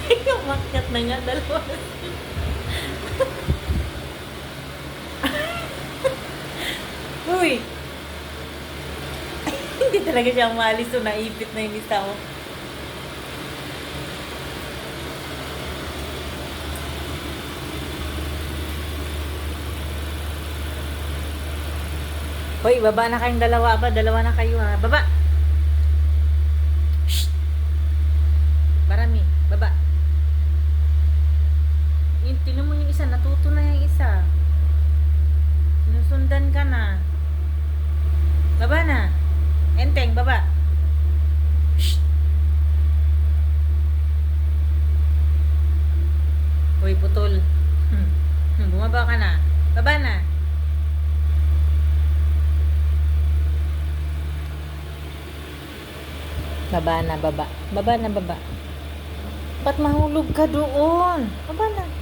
Umakyat na nga, dalawa. Uy! Hindi talaga siya umalis, so naipit na yung isa mo. Hoy, baba na kayong dalawa ba? Dalawa na kayo ha. Baba! Shh! Barami, baba. Tingnan mo yung isa, natuto na yung isa. Sinusundan ka na. Baba na. Enteng, baba. Shh! Hoy, putol. Bumaba ka na. Baba na. Baba na, baba. Baba na, baba. Ba't mahulog ka doon? Baba na.